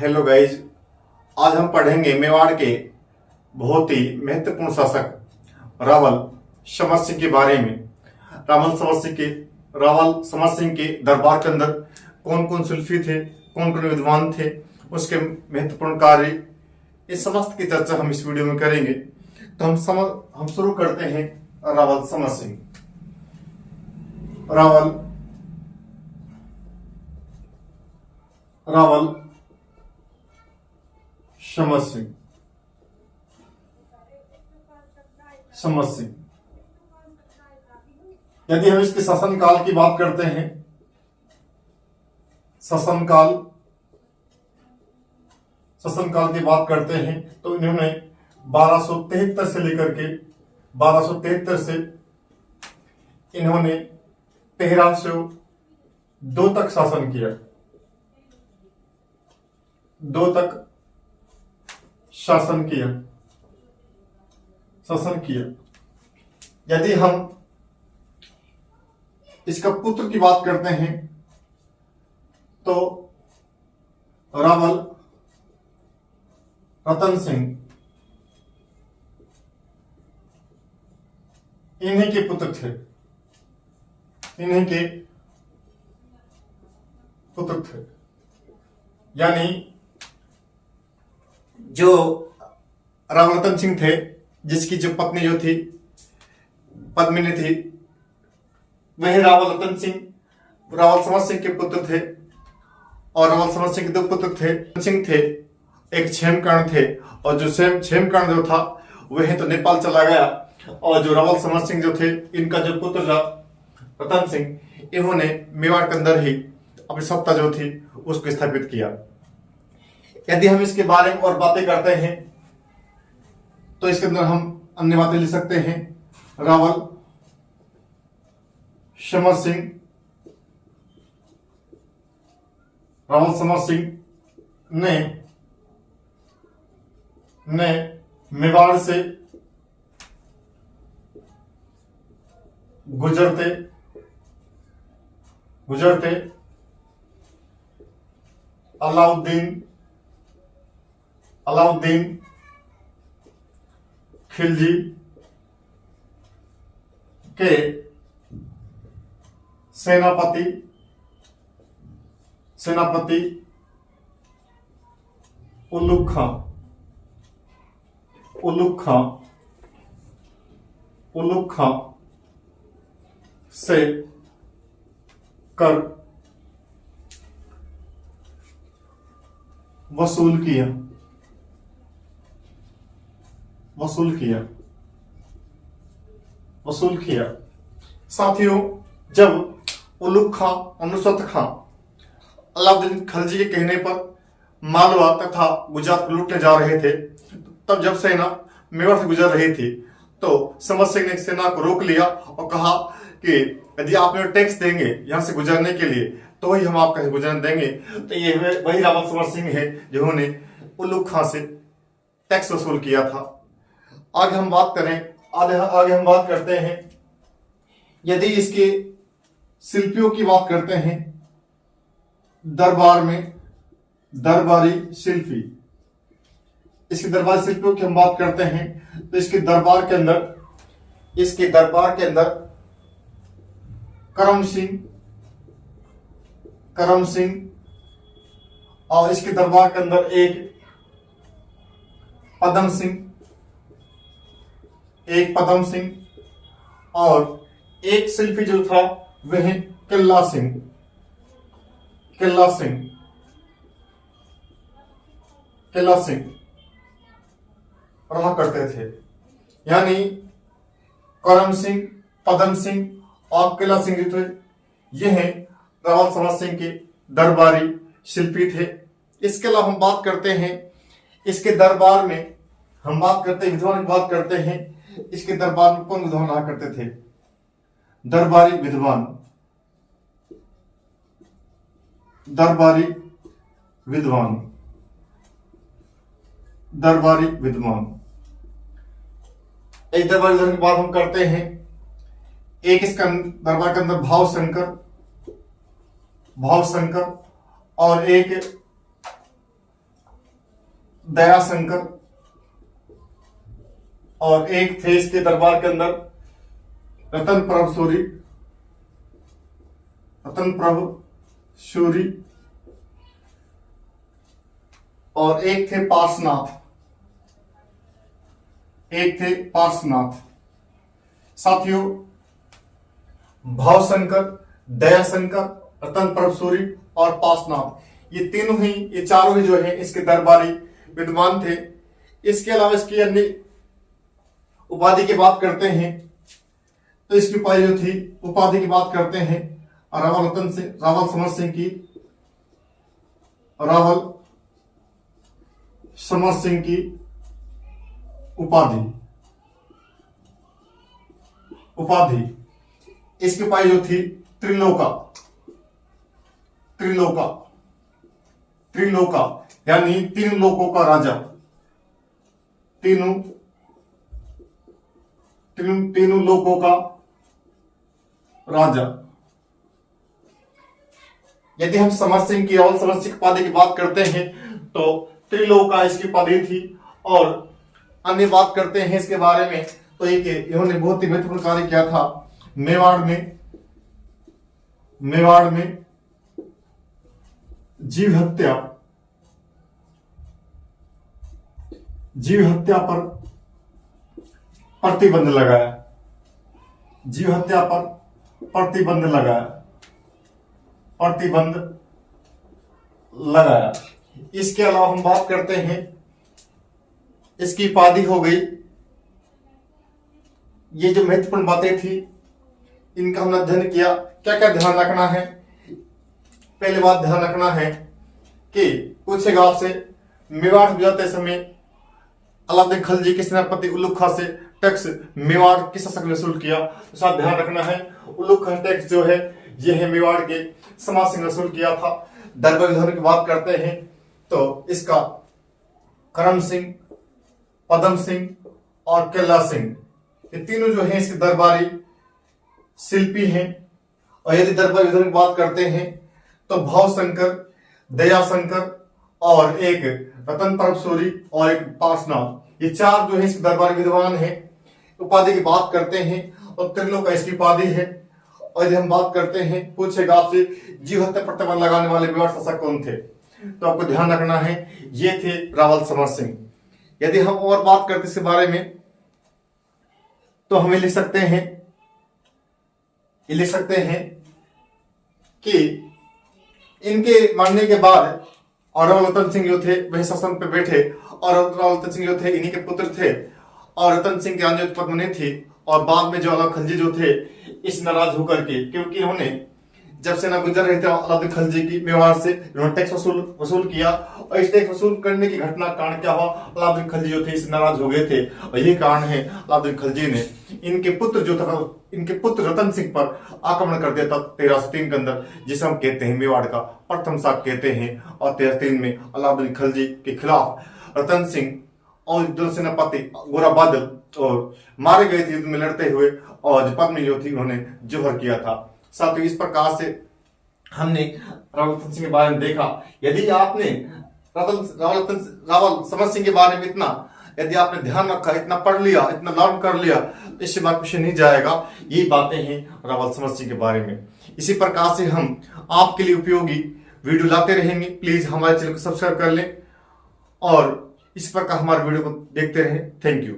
Hello guys. आज हम पढ़ेंगे मेवाड़ के बहुत ही महत्वपूर्ण शासक रावल समर सिंह के बारे में। रावल समर सिंह के दरबार के अंदर कौन कौन शिल्पी थे, कौन कौन विद्वान थे, उसके महत्वपूर्ण कार्य, इस समस्त की चर्चा हम इस वीडियो में करेंगे। तो हम शुरू करते हैं रावल समर सिंह। रावल समर सिंह। यदि हम इसके शासनकाल की बात करते हैं, शासनकाल की बात करते हैं तो इन्होंने 1273 से लेकर के 1273 से इन्होंने 1302 तक शासन किया। 2 तक शासन किया। यदि हम इसका पुत्र की बात करते हैं तो रावल रतन सिंह इन्हीं के पुत्र थे। यानी जो रावल रतन सिंह थे, जिसकी जो पत्नी जो थी पद्मिनी थी, वही रावल रतन सिंह रावल समर सिंह के पुत्र थे। और रावल समर सिंह के 2 पुत्र थे, एक क्षेमकर्ण थे, और जो क्षेमकर्ण जो था वह तो नेपाल चला गया। और जो रावल समर सिंह जो थे, इनका जो पुत्र था रतन सिंह, इन्होंने मेवाड़ के अंदर ही अपनी सत्ता जो थी उसको स्थापित किया। यदि हम इसके बारे में और बातें करते हैं तो इसके अंदर हम अन्य बातें लिख सकते हैं। रावल समर सिंह ने मेवाड़ से गुजरते अलाउद्दीन खिलजी के सेनापति उल्लुक खां से कर वसूल किया। साथियों, जब उल्लुक खां और नुसरत खां अलाउद्दीन खिलजी के कहने पर मालवा तथा गुजरात को लूटने जा रहे थे, तब जब सेना मेवाड़ से गुजर रही थी तो समर सिंह ने सेना को रोक लिया और कहा कि यदि आप टैक्स देंगे यहाँ से गुजरने के लिए तो ही हम आपका गुजरने देंगे। तो ये वही रावल समर सिंह है जिन्होंने उल्लुक खां से टैक्स वसूल किया था। आगे हम बात करते हैं। यदि इसके शिल्पियों की बात करते हैं, दरबारी शिल्पी, इसके दरबारी शिल्पियों की हम बात करते हैं तो इसके दरबार के अंदर करम सिंह और इसके दरबार के अंदर एक पदम सिंह और एक शिल्पी जो था वह किल्ला सिंह रहा करते थे। यानी करम सिंह, पदम सिंह और किला सिंह जो थे, ये हैं रावल समर सिंह के दरबारी शिल्पी थे। इसके अलावा हम बात करते हैं इसके दरबार में, विद्वान की बात करते हैं। इसके दरबार में कौन विद्वान रहा करते थे? दरबारी विद्वान। एक दरबारी विद्वान की बात हम करते हैं। एक इसका दरबार के अंदर भाव शंकर और एक दयाशंकर, और एक थे इसके दरबार के अंदर रतन प्रभ सूरी, रतन प्रभ सूरी, और एक थे पार्श्वनाथ, एक थे पार्श्वनाथ। साथियों, भावशंकर, दयाशंकर, रतन प्रभ सूरी और पार्श्वनाथ, ये चारों ही जो है इसके दरबारी विद्वान थे। इसके अलावा इसकी अन्य उपाधि की बात करते हैं तो इसकी उपाधि जो थी, उपाधि की बात करते हैं रावल समर सिंह की, रावल समर सिंह की उपाधि इसकी उपाधि जो थी त्रिलोका, त्रिलोका, त्रिलोका, यानी तीन लोकों का राजा, तीनों लोकों का राजा। यदि हम समर सिंह की, रावल समर सिंह उपाधि की बात करते हैं तो त्रिलोका इसकी उपाधि थी। और अन्य बात करते हैं इसके बारे में तो एक इन्होंने बहुत ही महत्वपूर्ण कार्य किया था मेवाड़ में जीव हत्या पर प्रतिबंध लगाया, जीव हत्या पर प्रतिबंध लगाया। इसके अलावा हम बात करते हैं, इसकी उपाधि हो गई। ये जो महत्वपूर्ण बातें थी इनका हमने अध्ययन किया। क्या क्या ध्यान रखना है? पहली बात ध्यान रखना है कि पूछेगा आपसे, मेवाड़ जाते समय अलाउद्दीन खिलजी के सेनापति उल्लू खां से टैक्स मेवाड़ किस शासक ने वसूल किया? तो साथ ध्यान रखना है, उल्लू खां टैक्स जो है यह है मेवाड़ के समाज सिंह वसूल किया था। दरबार विधान की बात करते हैं तो इसका करम सिंह, पदम सिंह और केला सिंह, ये तीनों जो है इसके दरबारी शिल्पी हैं। और यदि दरबार विधान की बात करते हैं तो भावशंकर, दयाशंकर और एक रतन प्रभ सूरी और एक पार्श्वनाथ, ये चार जो है इसके दरबारी विद्वान हैं। उपाधि की बात करते हैं और त्रिलोका इसकी उपाधि है। और यदि हम बात करते हैं, पूछेगा आपसे जीव हत्या प्रतिबंध लगाने वाले मेवाड़ शासक कौन थे? तो आपको ध्यान रखना है ये थे रावल समर सिंह। यदि हम और बात करते इसके बारे में तो हमें लिख सकते हैं कि इनके मरने के बाद और रावल रतन सिंह जो थे वह शासन पे बैठे, और रावल रतन सिंह जो थे इन्हीं के पुत्र थे। और रतन सिंह की अन्य पत्नी थी। और बाद में जो अलाउद्दीन खिलजी जो थे इस नाराज होकर के, क्योंकि इन्होंने जब सेना गुजर रहे थे अलाउद्दीन खिलजी की मेवाड़ से, इन्होंने टैक्स वसूल किया। और इस टैक्स वसूल करने की घटना कारण क्या हुआ, अलाउद्दीन खिलजी जो थे इससे नाराज हो गए थे। और यही कारण है अलाउद्दीन खिलजी ने इनके पुत्र रतन सिंह पर आक्रमण कर दिया था 1303 के अंदर, जिसे हम कहते हैं मेवाड़ का प्रथम शासक कहते हैं। और 1303 में अलाउद्दीन खिलजी के खिलाफ रतन सिंह और जो सेनापति गोरा बादल और मारे गए थे युद्ध में लड़ते हुए, और जो पत्नी जो थी उन्होंने जोहर किया था। साथियों, इस प्रकार से हमने रावल रतन सिंह के बारे में देखा। यदि आपने रावल समर सिंह के बारे में यदि आपने ध्यान रखा, इतना पढ़ लिया, इतना लर्न कर लिया, तो इससे बात कुछ नहीं जाएगा। यही बातें हैं रावल समर सिंह के बारे में। इसी प्रकार से हम आपके लिए उपयोगी वीडियो लाते रहेंगे। प्लीज हमारे चैनल को सब्सक्राइब कर लें और इस प्रकार हमारे वीडियो को देखते रहें। Thank you.